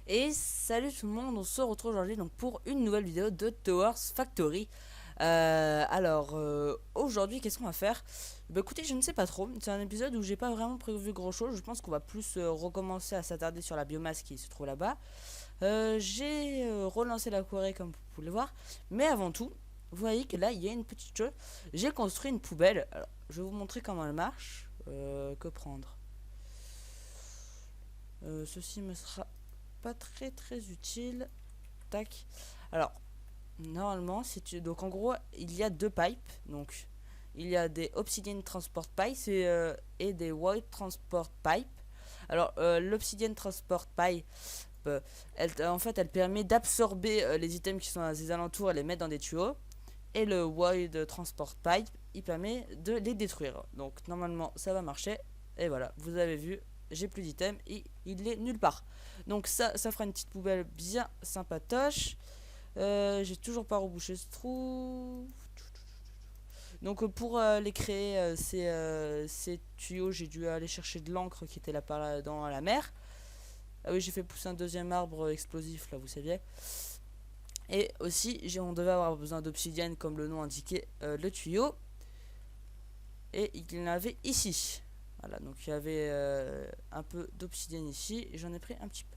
Et salut tout le monde, on se retrouve aujourd'hui donc pour une nouvelle vidéo de Towers Factory. Aujourd'hui, qu'est-ce qu'on va faire? Bah écoutez, je ne sais pas trop. C'est un épisode où j'ai pas vraiment prévu grand chose. Je pense qu'on va plus recommencer à s'attarder sur la biomasse qui se trouve là-bas. J'ai relancé la quarry comme vous pouvez le voir. Mais avant tout, vous voyez que là il y a une petite chose. J'ai construit une poubelle. Alors, je vais vous montrer comment elle marche. Que prendre? Ceci me sera pas très utile. Tac. Alors, normalement, si tu... donc en gros, il y a deux pipes. Donc, il y a des Obsidian Transport Pipes et des White Transport Pipes. Alors, l'Obsidian Transport Pipe, en fait, elle permet d'absorber les items qui sont à ses alentours et les mettre dans des tuyaux. Et le White Transport Pipe, il permet de les détruire. Donc, normalement, ça va marcher. Et voilà, vous avez vu, j'ai plus d'items et il est nulle part. Donc, ça fera une petite poubelle bien sympatoche. J'ai toujours pas rebouché ce trou. Donc pour les créer, ces tuyaux, j'ai dû aller chercher de l'encre qui était là par là dans la mer. Ah oui, j'ai fait pousser un deuxième arbre explosif, là, vous saviez. Et aussi, on devait avoir besoin d'obsidienne, comme le nom indiquait le tuyau. Et il y en avait ici. Voilà, donc il y avait un peu d'obsidienne ici. Et j'en ai pris un petit peu.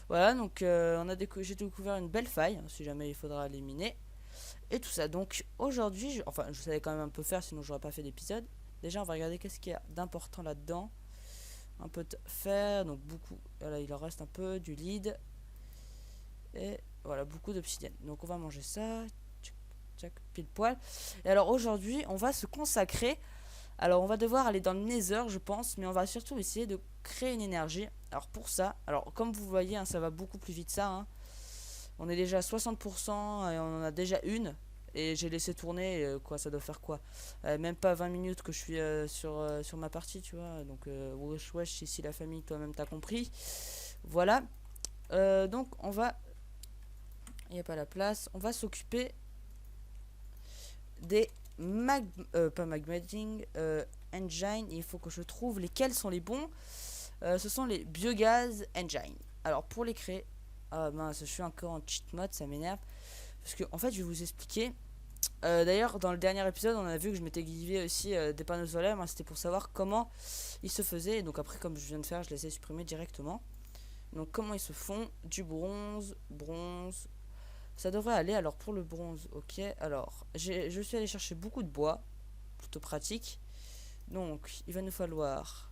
Voilà, donc j'ai découvert une belle faille, hein, si jamais il faudra éliminer. Et tout ça. Donc aujourd'hui, enfin, je savais quand même un peu faire, sinon j'aurais pas fait d'épisode. Déjà, on va regarder qu'est-ce qu'il y a d'important là-dedans. Un peu de fer, donc beaucoup. Voilà, il en reste un peu, du lead. Et voilà, beaucoup d'obsidienne. Donc on va manger ça. Tchac, tchac, pile poil. Et alors aujourd'hui, on va se consacrer. Alors on va devoir aller dans le Nether, je pense, mais on va surtout essayer de créer une énergie. Alors pour ça, alors comme vous voyez, hein, ça va beaucoup plus vite ça. Hein. On est déjà à 60% et on en a déjà une. Et j'ai laissé tourner, quoi, ça doit faire quoi? Même pas 20 minutes que je suis sur ma partie, tu vois. Donc, wesh, wesh, ici la famille, toi-même t'as compris. Voilà. Donc, on va. Il n'y a pas la place. On va s'occuper des pas magmating engine. Il faut que je trouve lesquels sont les bons. Ce sont les biogaz engine. Alors, pour les créer. Ah mince, je suis encore en cheat mode, ça m'énerve. Parce que, en fait, je vais vous expliquer. D'ailleurs, dans le dernier épisode, on a vu que je m'étais givé aussi des panneaux solaires. Hein, c'était pour savoir comment ils se faisaient. Et donc après, comme je viens de faire, je les ai supprimés directement. Donc comment ils se font? Du bronze, bronze. Ça devrait aller. Alors pour le bronze, ok. Alors, je suis allé chercher beaucoup de bois. Plutôt pratique. Donc, il va nous falloir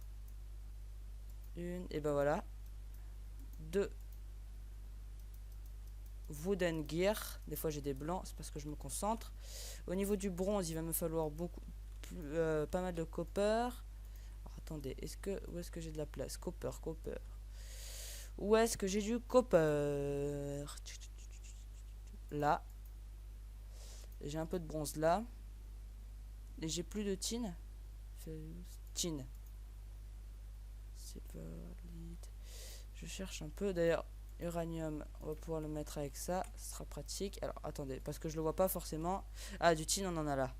une, et ben voilà. Deux wooden gear. Des fois j'ai des blancs, c'est parce que je me concentre. Au niveau du bronze, il va me falloir pas mal de copper. Alors, attendez, où est-ce que j'ai de la place? Copper, copper. Où est-ce que j'ai du copper? Là. J'ai un peu de bronze là. Et j'ai plus de tin. Tin. Je cherche un peu. D'ailleurs, uranium, on va pouvoir le mettre avec ça. Ce sera pratique. Alors, attendez, parce que je le vois pas forcément. Ah, du tin, on en a là.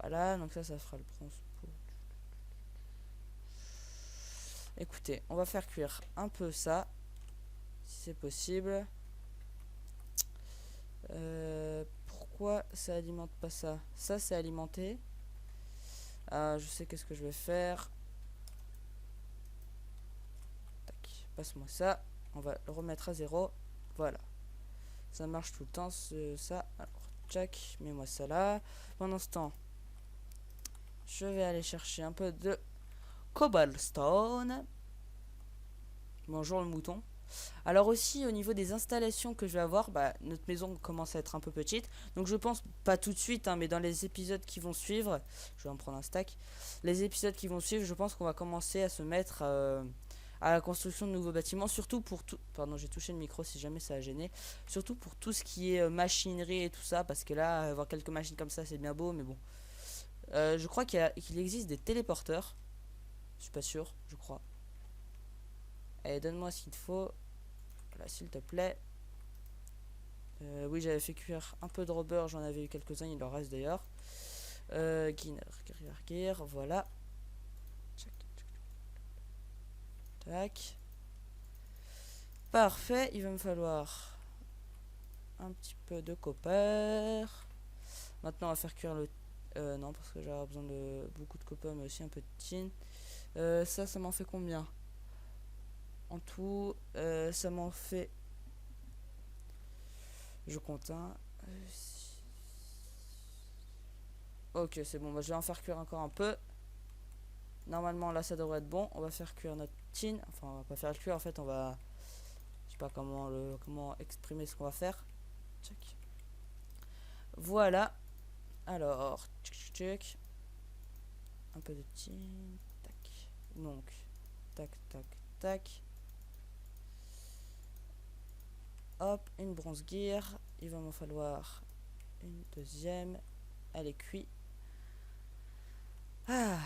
Voilà, donc ça fera le bronze. Écoutez, on va faire cuire un peu ça, si c'est possible. Pourquoi ça alimente pas ça? Ça, c'est alimenté. Je sais qu'est-ce que je vais faire. Tac, passe-moi ça. On va le remettre à zéro. Voilà. Ça marche tout le temps, ça. Alors, tchac, mets-moi ça là. Pendant ce temps, je vais aller chercher un peu de cobblestone. Bonjour le mouton. Alors aussi au niveau des installations que je vais avoir, bah, notre maison commence à être un peu petite. Donc je pense pas tout de suite, hein, mais dans les épisodes qui vont suivre, je vais en prendre un stack. Les épisodes qui vont suivre, je pense qu'on va commencer à se mettre à la construction de nouveaux bâtiments, surtout pour tout. Pardon, j'ai touché le micro si jamais ça a gêné. Surtout pour tout ce qui est machinerie et tout ça, parce que là, avoir quelques machines comme ça, c'est bien beau, mais bon. Je crois qu'il existe des téléporteurs. Je suis pas sûr, je crois. Allez, donne-moi ce qu'il te faut. Voilà, s'il te plaît. Oui, j'avais fait cuire un peu de rubber, j'en avais eu quelques-uns, il en reste d'ailleurs. Gear, voilà. Tac. Parfait, il va me falloir un petit peu de copper. Maintenant, on va faire cuire le... non, parce que j'aurai besoin de beaucoup de copper, mais aussi un peu de tin. Ça m'en fait combien? En tout, ça m'en fait... Je compte, hein. Ok, c'est bon, bah, je vais en faire cuire encore un peu. Normalement, là, ça devrait être bon. On va faire cuire notre tin. Enfin, on va pas faire le cuire, en fait, on va... Je sais pas comment exprimer ce qu'on va faire. Check. Voilà. Alors, tchic. Un peu de tin. Tac. Donc, tac, tac, tac. Hop, une bronze gear. Il va m'en falloir une deuxième. Elle est cuite. Ah,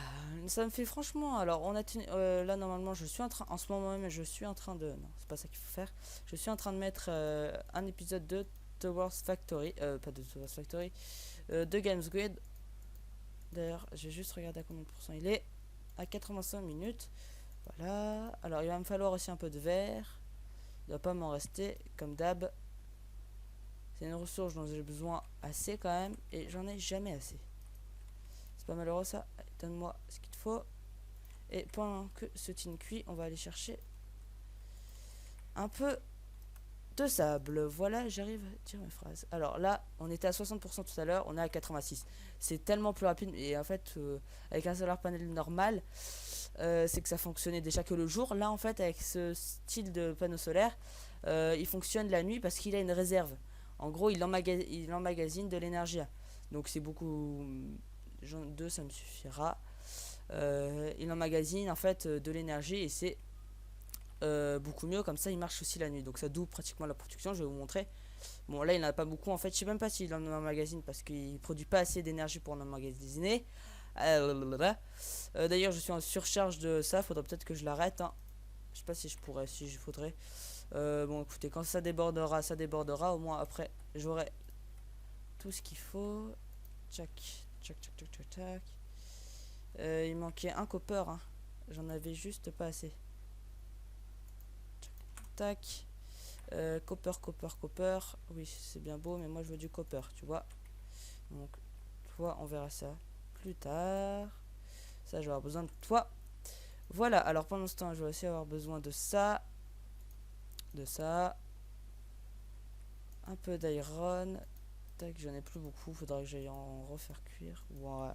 ça me fait franchement. Alors, là normalement, je suis en train, en ce moment même, je suis en train de. Non, c'est pas ça qu'il faut faire. Je suis en train de mettre un épisode de Towards Factory, pas de Towards Factory, de Games Grid. D'ailleurs, j'ai juste regardé à combien de pourcents il est. À 85 minutes. Voilà. Alors, il va me falloir aussi un peu de verre. Il ne doit pas m'en rester, comme d'hab. C'est une ressource dont j'ai besoin assez quand même, et j'en ai jamais assez. C'est pas malheureux ça. Allez, donne-moi ce qu'il te faut. Et pendant que ce tin cuit, on va aller chercher un peu de sable. Voilà, j'arrive à dire mes phrases. Alors là, on était à 60% tout à l'heure, on est à 86. C'est tellement plus rapide. Et en fait, avec un solar panel normal, c'est que ça fonctionnait déjà que le jour. Là, en fait, avec ce style de panneau solaire, il fonctionne la nuit parce qu'il a une réserve. En gros, il emmagasine de l'énergie. Donc c'est beaucoup... Deux, ça me suffira. Il emmagasine en fait de l'énergie et c'est beaucoup mieux. Comme ça, il marche aussi la nuit. Donc ça double pratiquement la production. Je vais vous montrer. Bon, là, il n'en a pas beaucoup. En fait, je sais même pas s'il en emmagasine parce qu'il produit pas assez d'énergie pour en emmagasiner. D'ailleurs, je suis en surcharge de ça. Faudrait peut-être que je l'arrête. Hein. Je sais pas si je pourrais, si je faudrait. Bon, écoutez, quand ça débordera, ça débordera. Au moins, après, j'aurai tout ce qu'il faut. Tchac, tchac, tchac, tchac, tchac, tchac. Il manquait un copper. Hein. J'en avais juste pas assez. Tac. Copper, copper, copper. Oui, c'est bien beau, mais moi je veux du copper, tu vois. Donc, toi, on verra ça plus tard. Ça, je vais avoir besoin de toi. Voilà, alors pendant ce temps, je vais aussi avoir besoin de ça. De ça. Un peu d'iron. Tac, j'en ai plus beaucoup. Faudra que j'aille en refaire cuire. Voilà.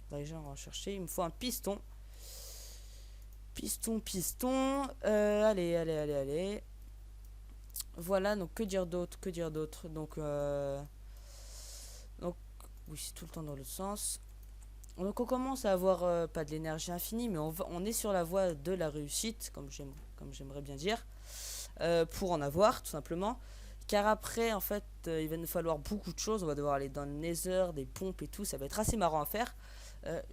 Faudra que j'aille en chercher. Il me faut un piston. Piston, piston. Allez. Voilà, donc que dire d'autre, donc oui, c'est tout le temps dans l'autre sens. Donc on commence à avoir pas de l'énergie infinie, mais on est sur la voie de la réussite, comme j'aimerais bien dire, pour en avoir tout simplement. Car après, en fait, il va nous falloir beaucoup de choses. On va devoir aller dans le Nether, des pompes et tout. Ça va être assez marrant à faire.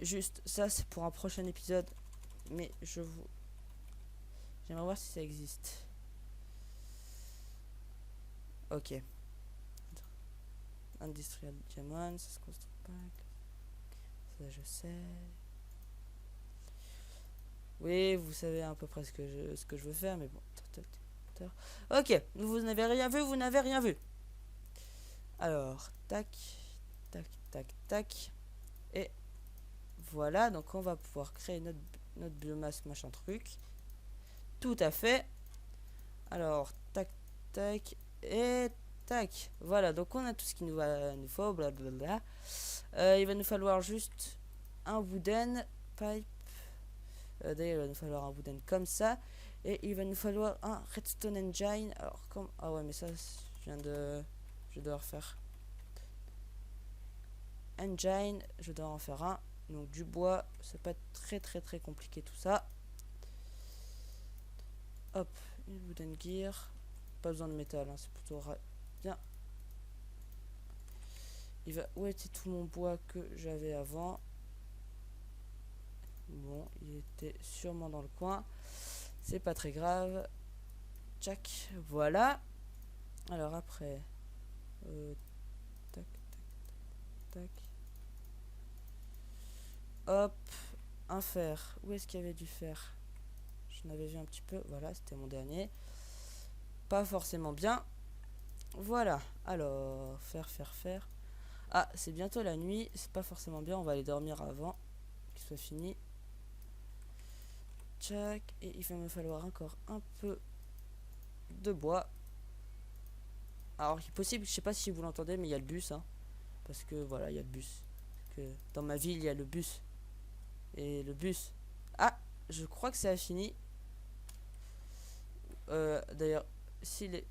Juste, ça c'est pour un prochain épisode. Mais j'aimerais voir si ça existe. Ok. Industrial Diamond, ça se construit pas. Ça, je sais. Oui, vous savez à peu près ce que je veux faire, mais bon. Ok, vous n'avez rien vu, vous n'avez rien vu. Alors, tac, tac, tac, tac. Et voilà, donc on va pouvoir créer notre biomasse, machin truc. Tout à fait. Alors, tac, tac, et tac. Voilà, donc on a tout ce qu'il nous faut, blablabla. Il va nous falloir juste un wooden pipe. D'ailleurs, il va nous falloir un wooden comme ça. Et il va nous falloir un redstone engine. Alors, comme. Ah ouais, mais ça, je dois refaire. Engine, je dois en faire un. Donc, du bois, c'est pas très compliqué tout ça. Hop, une wooden gear. Pas besoin de métal, hein, c'est plutôt bien. Où était tout mon bois que j'avais avant? Bon, il était sûrement dans le coin. C'est pas très grave. Tchac, voilà. Alors après, tac, tac. Hop, un fer. Où est-ce qu'il y avait du fer? J'en avais vu un petit peu. Voilà, c'était mon dernier. pas forcément bien. Voilà, alors, faire. Ah, c'est bientôt la nuit, c'est pas forcément bien, on va aller dormir avant qu'il soit fini. Tchac, et il va me falloir encore un peu de bois. Alors, il est possible, je sais pas si vous l'entendez, mais il y a le bus, hein. Parce que voilà, il y a le bus. Que dans ma ville, il y a le bus. Et le bus. Ah, je crois que ça a fini. D'ailleurs, si les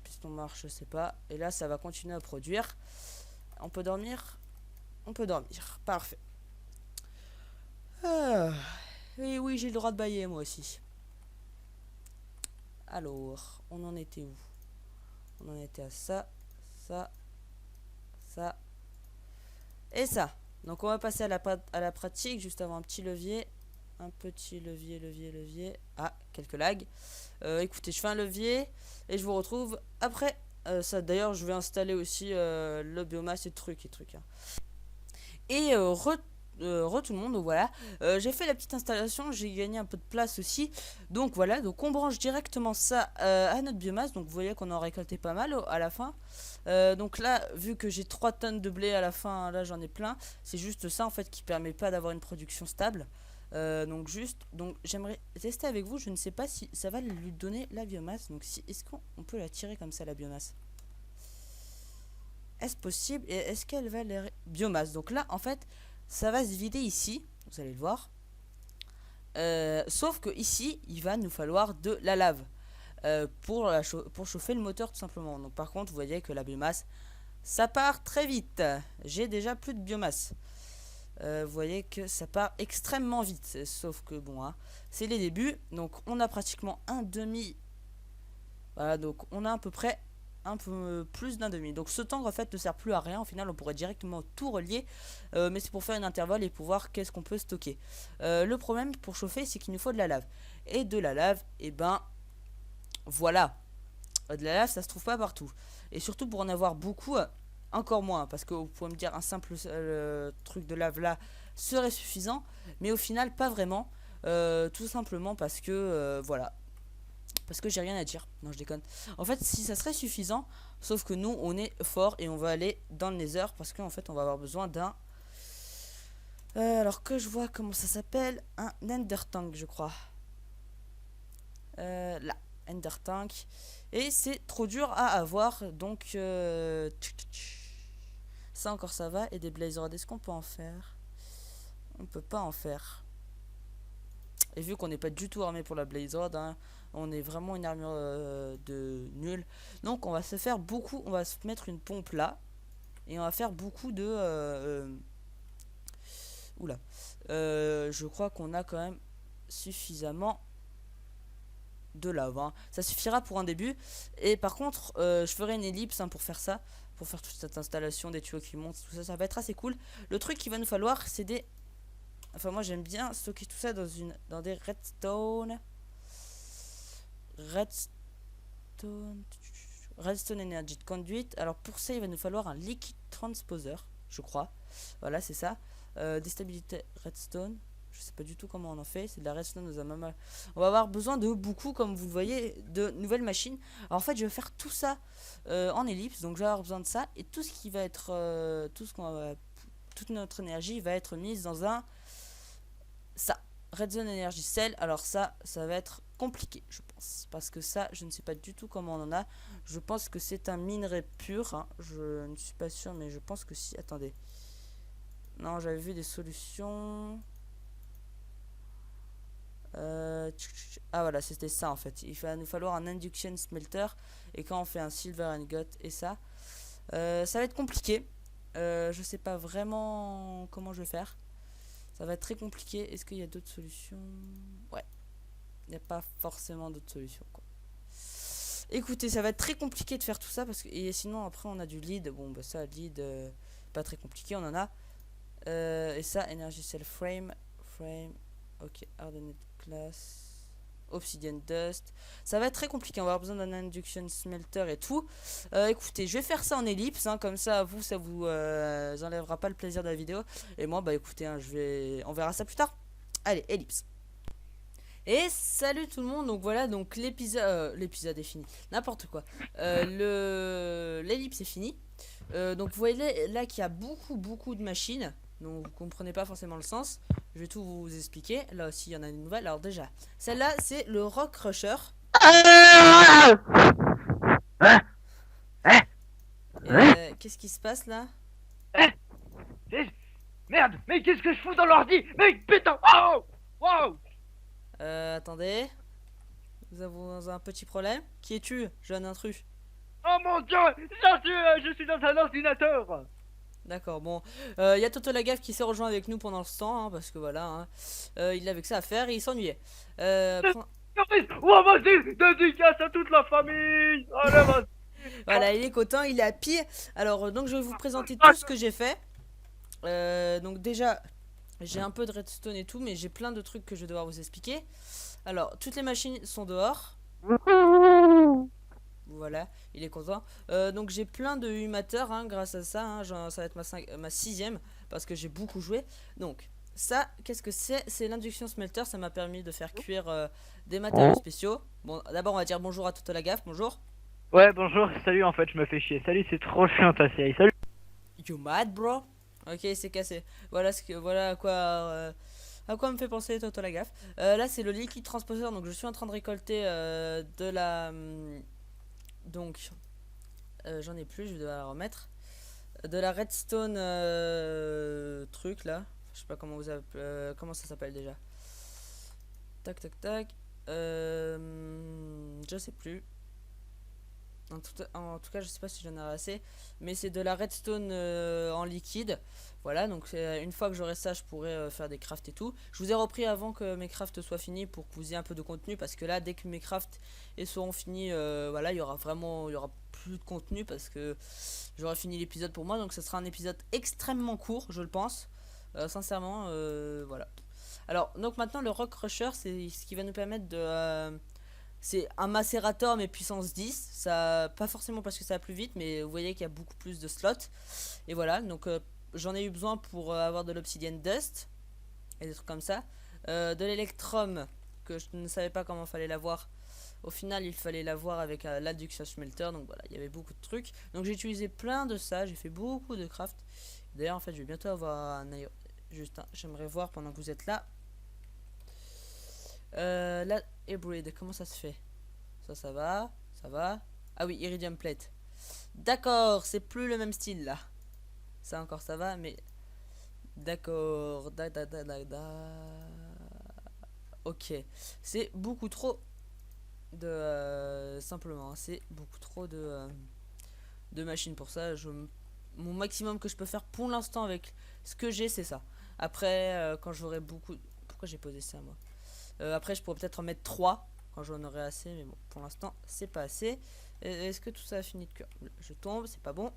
pistons marchent, je sais pas. Et là, ça va continuer à produire. On peut dormir? On peut dormir. Parfait. Ah. Et oui, j'ai le droit de bailler, moi aussi. Alors, on en était où? On en était à ça, ça, ça et ça. Donc on va passer à la pratique, juste avant un petit levier. Un petit levier. Ah, quelques lags. Écoutez, je fais un levier et je vous retrouve après. Ça, d'ailleurs, je vais installer aussi le biomasse et trucs. Hein. Et tout le monde, donc voilà. J'ai fait la petite installation, j'ai gagné un peu de place aussi. Donc voilà, donc on branche directement ça à notre biomasse. Donc vous voyez qu'on en récolté pas mal à la fin. Donc là, vu que j'ai 3 tonnes de blé à la fin, là j'en ai plein. C'est juste ça en fait qui permet pas d'avoir une production stable. Donc j'aimerais tester avec vous. Je ne sais pas si ça va lui donner la biomasse. Donc si est-ce qu'on peut la tirer comme ça la biomasse? Est-ce possible? Et est-ce qu'elle va les biomasse? Donc là en fait ça va se vider ici. Vous allez le voir. Sauf que ici il va nous falloir de la lave pour chauffer le moteur tout simplement. Donc par contre vous voyez que la biomasse ça part très vite. J'ai déjà plus de biomasse. Vous voyez que ça part extrêmement vite. Sauf que bon, hein, c'est les débuts. Donc on a pratiquement un demi. Voilà, donc on a à peu près un peu plus d'un demi. Donc ce tank en fait ne sert plus à rien. Au final on pourrait directement tout relier. Mais c'est pour faire un intervalle et pour voir qu'est-ce qu'on peut stocker. Le problème pour chauffer c'est qu'il nous faut de la lave. Et de la lave, et ben voilà. De la lave ça se trouve pas partout. Et surtout pour en avoir beaucoup. Encore moins, parce que vous pouvez me dire un simple truc de lave là serait suffisant, mais au final pas vraiment, tout simplement parce que voilà, parce que j'ai rien à dire. Non, je déconne. En fait, si ça serait suffisant, sauf que nous on est fort et on va aller dans le Nether parce qu'en fait on va avoir besoin d'un alors que je vois comment ça s'appelle, un Ender Tank je crois. Là, Ender Tank, et c'est trop dur à avoir, donc ça encore ça va. Et des Blaze Rods, est-ce qu'on peut en faire? On peut pas en faire. Et vu qu'on n'est pas du tout armé pour la Blaze Rod, hein, on est vraiment une armure de nul. Donc on va se faire beaucoup, on va se mettre une pompe là. Et on va faire beaucoup de... oula. Je crois qu'on a quand même suffisamment de lave. Hein. Ça suffira pour un début. Et par contre, je ferai une ellipse hein, pour faire ça. Pour faire toute cette installation des tuyaux qui montent, tout ça, ça va être assez cool. Le truc qu'il va nous falloir, c'est des... Enfin, moi j'aime bien stocker tout ça dans des redstone. Redstone Energy Conduit. Alors pour ça, il va nous falloir un liquid transposer, je crois. Voilà, c'est ça. Déstabilité redstone. Je sais pas du tout comment on en fait. C'est de la redstone aux amama. On va avoir besoin de beaucoup, comme vous le voyez, de nouvelles machines. Alors en fait, je vais faire tout ça en ellipse. Donc je vais avoir besoin de ça. Et tout ce qui va être... toute notre énergie va être mise dans un... Ça. Redstone Energy Cell. Alors ça va être compliqué, je pense. Parce que ça, je ne sais pas du tout comment on en a. Je pense que c'est un minerai pur. Hein. Je ne suis pas sûr, mais je pense que si. Attendez. Non, j'avais vu des solutions... ah voilà, c'était ça en fait. Il va nous falloir un induction smelter. Et quand on fait un silver ingot et ça va être compliqué. Je sais pas vraiment comment je vais faire. Ça va être très compliqué. Est-ce qu'il y a d'autres solutions? Ouais, il n'y a pas forcément d'autres solutions quoi. Écoutez, ça va être très compliqué de faire tout ça parce que... Et sinon après on a du lead. Bon bah ça lead pas très compliqué, on en a. Et ça, Energy Cell Frame. Ok, Hardened Class, Obsidian Dust. Ça va être très compliqué, on va avoir besoin d'un Induction Smelter et tout. Écoutez, je vais faire ça en ellipse, hein, comme ça, ça vous enlèvera pas le plaisir de la vidéo. Et moi, bah écoutez, hein, on verra ça plus tard. Allez, ellipse. Et salut tout le monde, donc voilà, donc l'épisode est fini, n'importe quoi. L'ellipse est finie. Donc vous voyez là qu'il y a beaucoup de machines, donc vous comprenez pas forcément le sens. Je vais tout vous expliquer. Là aussi il y en a une nouvelle. Alors déjà, celle-là c'est le Rock Crusher. Qu'est-ce qui se passe là? Eh, Merde, mais qu'est-ce que je fous dans l'ordi? Mais putain! Oh! Wow! Attendez, nous avons un petit problème. Qui es-tu, jeune intrus? Oh mon dieu! Je suis dans un ordinateur! D'accord, bon, il y a Toto Lagaffe qui s'est rejoint avec nous pendant ce temps, hein, parce que voilà, hein, il avait que ça à faire et il s'ennuyait. Oh, vas-y! Dédicace à toute la famille! Allez, vas-y! Voilà, il est content, il est happy. Alors, donc je vais vous présenter tout ce que j'ai fait. Donc déjà, j'ai un peu de redstone et tout, mais j'ai plein de trucs que je vais devoir vous expliquer. Alors, toutes les machines sont dehors. Voilà, il est content. Donc j'ai plein de humateurs hein, grâce à ça. Hein, ça va être ma sixième parce que j'ai beaucoup joué. Donc ça, qu'est-ce que c'est? C'est l'induction smelter. Ça m'a permis de faire cuire des matériaux spéciaux. Bon, d'abord on va dire bonjour à toute la gaffe. Bonjour. Ouais, bonjour, salut, en fait, je me fais chier. Salut, c'est trop chiant ta série. Salut! You mad, bro? Ok, c'est cassé. Voilà à quoi me fait penser Toto la gaffe. Là, c'est le liquide transposeur. Donc, je suis en train de récolter de la. Donc, j'en ai plus. Je vais devoir la remettre. De la redstone truc là. Je sais pas comment ça s'appelle déjà. Tac, tac, tac. Je sais plus. En tout cas, je sais pas si j'en aurai assez, mais c'est de la redstone en liquide. Voilà, donc une fois que j'aurai ça, je pourrai faire des crafts et tout. Je vous ai repris avant que mes crafts soient finis pour que vous ayez un peu de contenu, parce que là, dès que mes crafts seront finis, voilà, il y aura plus de contenu parce que j'aurai fini l'épisode pour moi. Donc, ce sera un épisode extrêmement court, je le pense, sincèrement, voilà. Alors, donc maintenant, le Rock Crusher, c'est ce qui va nous permettre de c'est un macérator mais puissance 10. Ça, pas forcément parce que ça va plus vite, mais vous voyez qu'il y a beaucoup plus de slots. Et voilà, donc j'en ai eu besoin pour avoir de l'obsidian dust et des trucs comme ça. De l'électrum que je ne savais pas comment fallait l'avoir. Au final, il fallait l'avoir avec l'adduction smelter. Donc voilà, il y avait beaucoup de trucs. Donc j'ai utilisé plein de ça. J'ai fait beaucoup de craft. D'ailleurs, en fait, je vais bientôt avoir un juste, j'aimerais voir pendant que vous êtes là. Là, Hybrid, comment ça se fait? Ça va, ça va. Ah oui, Iridium Plate. D'accord, c'est plus le même style là. Ça encore ça va, mais d'accord. Ok, c'est beaucoup trop de simplement, c'est beaucoup trop de machines pour ça. Mon maximum que je peux faire pour l'instant avec ce que j'ai, c'est ça. Après, quand j'aurai beaucoup, pourquoi j'ai posé ça moi? Après, je pourrais peut-être en mettre 3 quand j'en aurai assez, mais bon, pour l'instant, c'est pas assez. Est-ce que tout ça a fini de cœur? Je tombe, c'est pas bon.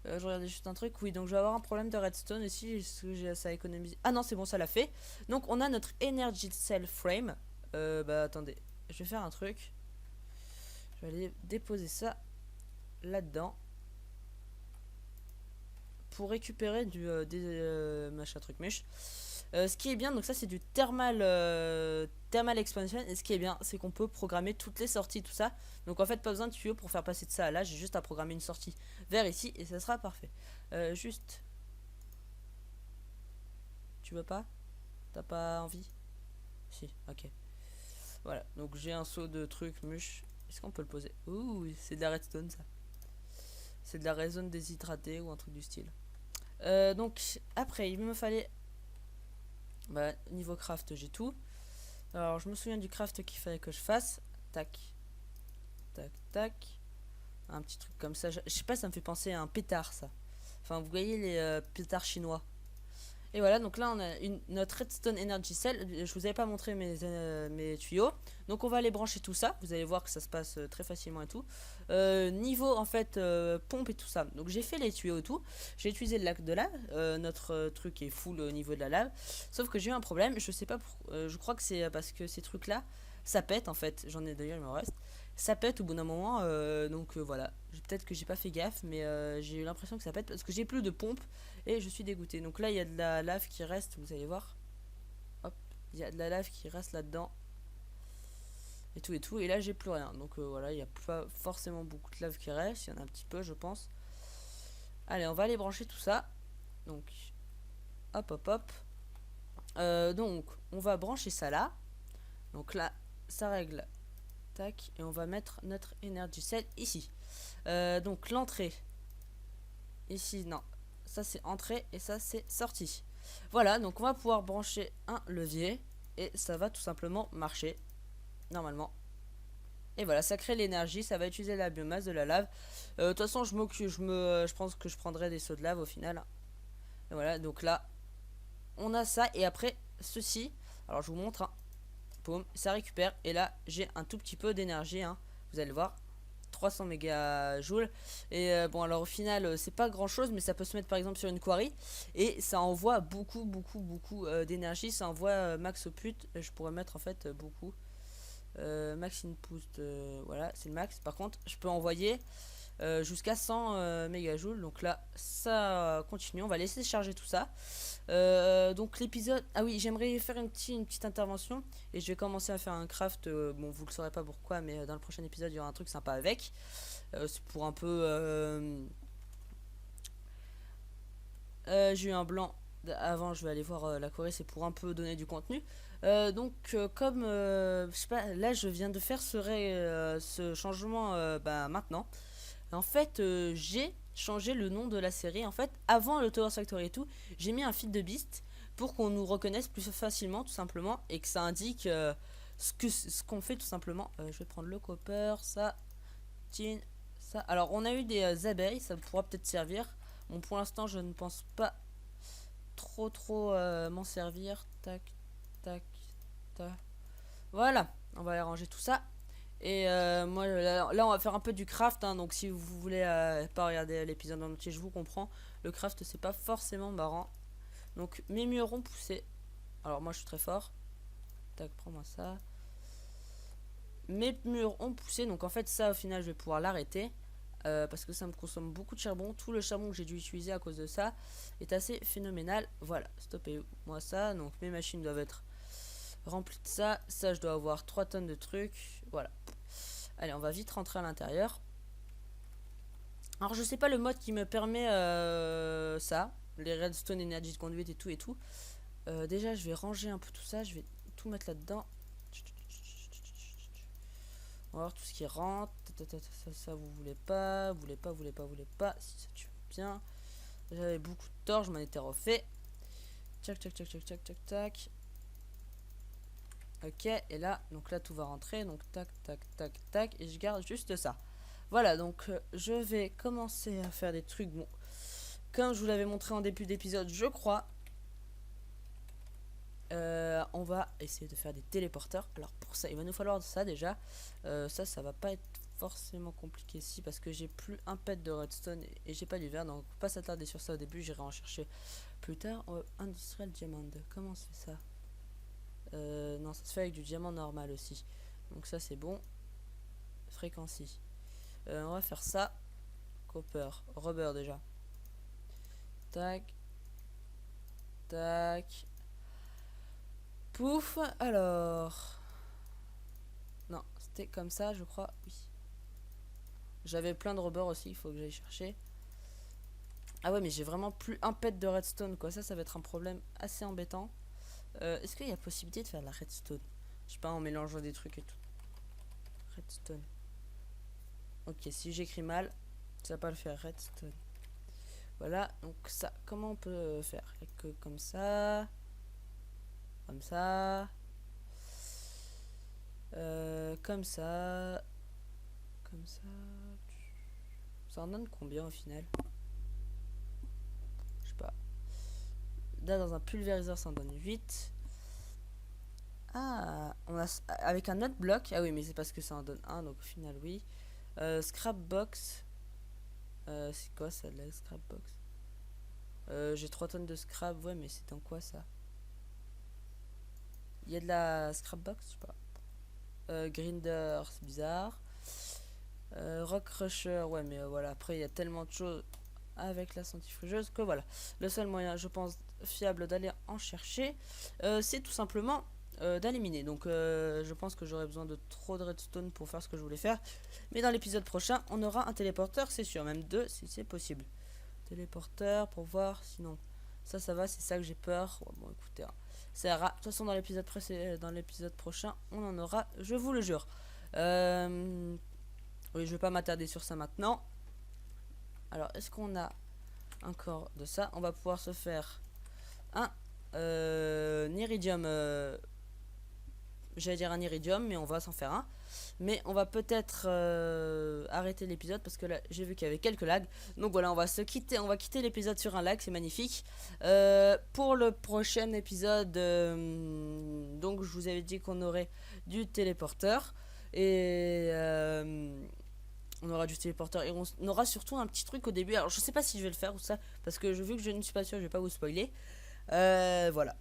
Je regardais juste un truc. Oui, donc je vais avoir un problème de redstone ici. Est-ce que j'ai assez à économiser? Ah non, c'est bon, ça l'a fait. Donc, on a notre Energy Cell Frame. Bah, attendez, je vais faire un truc. Je vais aller déposer ça là-dedans pour récupérer des machin truc mèche. Ce qui est bien, donc ça c'est du thermal expansion. Et ce qui est bien, c'est qu'on peut programmer toutes les sorties, tout ça. Donc en fait, pas besoin de tuyau pour faire passer de ça à là. J'ai juste à programmer une sortie vers ici et ça sera parfait. Juste, tu veux pas? T'as pas envie? Si, ok. Voilà, donc j'ai un seau de trucs mûches. Est-ce qu'on peut le poser? Ouh, c'est de la redstone ça. C'est de la redstone déshydratée ou un truc du style. Donc après, il me fallait. Bah, niveau craft, j'ai tout. Alors, je me souviens du craft qu'il fallait que je fasse. Tac, tac, tac. Un petit truc comme ça. Je sais pas, ça me fait penser à un pétard, ça. Enfin, vous voyez les pétards chinois. Et voilà, donc là, on a notre Redstone Energy Cell. Je vous avais pas montré mes tuyaux. Donc, on va aller brancher tout ça. Vous allez voir que ça se passe très facilement et tout. Niveau, en fait, pompe et tout ça. Donc, j'ai fait les tuyaux et tout. J'ai utilisé le lac de lave. Notre truc est full au niveau de la lave. Sauf que j'ai eu un problème. Je sais pas pourquoi. Je crois que c'est parce que ces trucs-là, ça pète, en fait. J'en ai d'ailleurs, il m'en reste. Ça pète au bout d'un moment. Donc, voilà. Peut-être que j'ai pas fait gaffe, mais j'ai eu l'impression que ça pète parce que j'ai plus de pompe. Et je suis dégoûté. Donc là, il y a de la lave qui reste, vous allez voir. Hop, Il y a de la lave qui reste là-dedans. Et tout et tout. Et là, j'ai plus rien. Donc voilà, il n'y a pas forcément beaucoup de lave qui reste. Il y en a un petit peu, je pense. Allez, on va aller brancher tout ça. Donc, hop, hop, hop. Donc, on va brancher ça là. Donc là, ça règle. Tac. Et on va mettre notre Energy Cell ici. Donc, l'entrée. Ici, non. Ça, c'est entrée et ça, c'est sortie. Voilà, donc on va pouvoir brancher un levier. Et ça va tout simplement marcher. Normalement. Et voilà, ça crée l'énergie, ça va utiliser la biomasse de la lave. De toute façon, je pense que je prendrai des seaux de lave au final. Et voilà, donc là, on a ça. Et après, ceci, alors je vous montre. Hein. Boum, ça récupère. Et là, j'ai un tout petit peu d'énergie. Hein. Vous allez le voir. 300 mégajoules. Et bon, alors au final, c'est pas grand chose, mais ça peut se mettre par exemple sur une quarry. Et ça envoie beaucoup d'énergie. Ça envoie max output. Je pourrais mettre en fait beaucoup. Max input, voilà, c'est le max. Par contre, je peux envoyer jusqu'à 100 mégajoules. Donc là, ça continue. On va laisser charger tout ça. Donc l'épisode... Ah oui, j'aimerais faire une petite intervention. Et je vais commencer à faire un craft. Bon, vous le saurez pas pourquoi, mais dans le prochain épisode, il y aura un truc sympa avec. C'est pour un peu... j'ai eu un blanc. Avant, je vais aller voir la Corée. C'est pour un peu donner du contenu. Donc comme je sais pas, là je viens de faire ce changement maintenant. En fait, j'ai changé le nom de la série. En fait, avant le Tower Factory et tout, j'ai mis un feed de Beast pour qu'on nous reconnaisse plus facilement, tout simplement, et que ça indique ce qu'on fait tout simplement. Je vais prendre le copper, ça, tin, ça. Alors, on a eu des abeilles, ça pourra peut-être servir. Bon, pour l'instant, je ne pense pas trop m'en servir. Tac, tac, tac. Voilà, on va aller ranger tout ça. Et moi là on va faire un peu du craft hein, donc si vous voulez pas regarder l'épisode en entier, je vous comprends. Le craft c'est pas forcément marrant. Donc mes murs ont poussé. Alors moi je suis très fort. Tac, prends-moi ça. Mes murs ont poussé, donc en fait ça au final je vais pouvoir l'arrêter. Parce que ça me consomme beaucoup de charbon. Tout le charbon que j'ai dû utiliser à cause de ça est assez phénoménal. Voilà, stoppez-moi ça. Donc mes machines doivent être remplies de ça. Ça je dois avoir 3 tonnes de trucs. Voilà. Allez, on va vite rentrer à l'intérieur. Alors je sais pas le mode qui me permet ça. Les redstone, énergie de conduite et tout et tout. Déjà je vais ranger un peu tout ça. Je vais tout mettre là-dedans. On va voir tout ce qui rentre. Ça vous voulez pas. Voulez pas. Si ça tu veux bien. J'avais beaucoup de tort, je m'en étais refait. Tac. Ok, et là, donc là tout va rentrer. Donc tac. Et je garde juste ça. Voilà, donc je vais commencer à faire des trucs. Bon, comme je vous l'avais montré en début d'épisode, je crois. On va essayer de faire des téléporteurs. Alors pour ça, il va nous falloir ça déjà. Ça va pas être forcément compliqué ici parce que j'ai plus un pet de redstone et j'ai pas du verre. Donc pas s'attarder sur ça au début, j'irai en chercher plus tard. Industrial Diamond, comment se fait ça? Non, ça se fait avec du diamant normal aussi. Donc ça c'est bon. Fréquency. On va faire ça. Copper, rubber déjà. Tac. Pouf, alors. Non, c'était comme ça, je crois, oui. J'avais plein de rubber aussi, il faut que j'aille chercher. Ah ouais, mais j'ai vraiment plus un pet de redstone, quoi. Ça va être un problème assez embêtant. Est-ce qu'il y a possibilité de faire de la redstone? Je sais pas, en mélangeant des trucs et tout. Redstone. Ok, si j'écris mal, ça va pas le faire, redstone. Voilà, donc ça, comment on peut faire? Que comme ça. Comme ça. Comme ça. Ça en donne combien au final? Je sais pas. Là, dans un pulvériseur, ça en donne 8. Ah, on a avec un autre bloc. Ah oui, mais c'est parce que ça en donne 1, donc au final, oui. Scrap box. C'est quoi ça, la scrap box? J'ai 3 tonnes de scrap, ouais, mais c'est dans quoi ça? Il y a de la scrap box, je sais pas. Grinder, c'est bizarre. Rock Crusher, ouais, mais voilà, après il y a tellement de choses avec la centrifugeuse que voilà. Le seul moyen, je pense, fiable d'aller en chercher, c'est tout simplement d'éliminer. Donc je pense que j'aurai besoin de trop de redstone pour faire ce que je voulais faire. Mais dans l'épisode prochain, on aura un téléporteur, c'est sûr. Même deux, si c'est possible. Téléporteur pour voir, sinon... Ça va, c'est ça que j'ai peur. Ouais, bon, écoutez, hein, ça ira. De toute façon, dans l'épisode prochain, on en aura, je vous le jure. Oui, je vais pas m'attarder sur ça maintenant. Alors, est-ce qu'on a encore de ça? On va pouvoir se faire un iridium. J'allais dire un iridium, mais on va s'en faire un. Mais on va peut-être arrêter l'épisode parce que là j'ai vu qu'il y avait quelques lags. Donc voilà, on va quitter l'épisode sur un lag, c'est magnifique. Pour le prochain épisode, donc je vous avais dit qu'on aurait du téléporteur et on aura du téléporteur et on aura surtout un petit truc au début. Alors je sais pas si je vais le faire ou ça parce que vu que je ne suis pas sûr, je vais pas vous spoiler. Voilà.